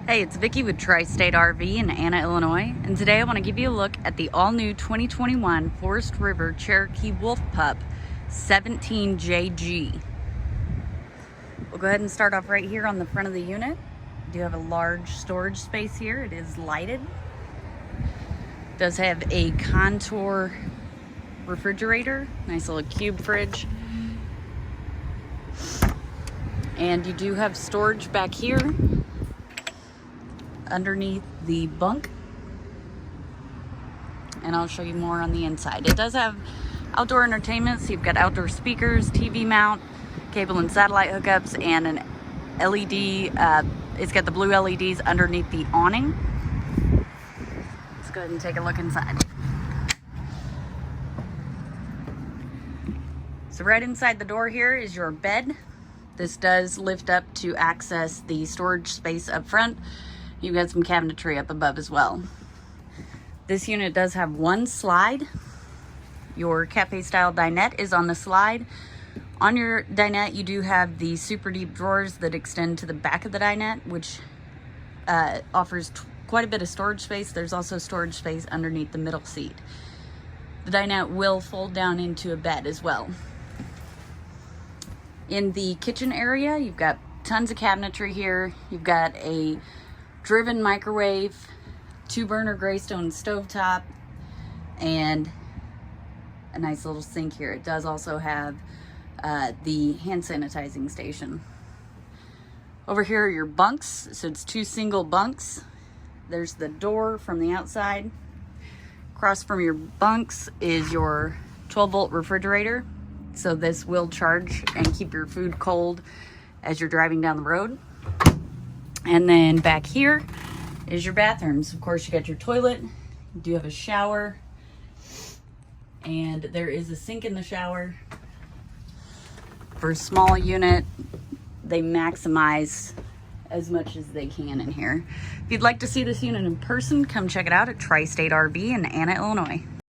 Hey, it's Vicki with Tri-State RV in Anna, Illinois, and today I want to give you a look at the all-new 2021 Forest River Cherokee Wolf Pup 17JG. We'll go ahead and start off right here on the front of the unit. We do have a large storage space here. It is lighted. It does have a contour refrigerator, nice little cube fridge. And you do have storage back here underneath the bunk, and I'll show you more on the inside. It does have outdoor entertainment, so you've got outdoor speakers, TV mount, cable and satellite hookups, and an LED. It's got the blue LEDs underneath the awning. Let's go ahead and take a look inside. So right inside the door here is your bed. This does lift up to access the storage space up front. You've got some cabinetry up above as well. This unit does have one slide. Your cafe style dinette is on the slide. On your dinette, you do have the super deep drawers that extend to the back of the dinette, which offers quite a bit of storage space. There's also storage space underneath the middle seat. The dinette will fold down into a bed as well. In the kitchen area, you've got tons of cabinetry here. You've got a driven microwave, 2-burner Greystone stovetop, and a nice little sink here. It does also have the hand sanitizing station. Over here are your bunks, so it's 2 single bunks. There's the door from the outside. Across from your bunks is your 12-volt refrigerator, so this will charge and keep your food cold as you're driving down the road. And then back here is your bathrooms. Of course, you got your toilet. You do have a shower. And there is a sink in the shower. For a small unit, they maximize as much as they can in here. If you'd like to see this unit in person, come check it out at Tri-State RV in Anna, Illinois.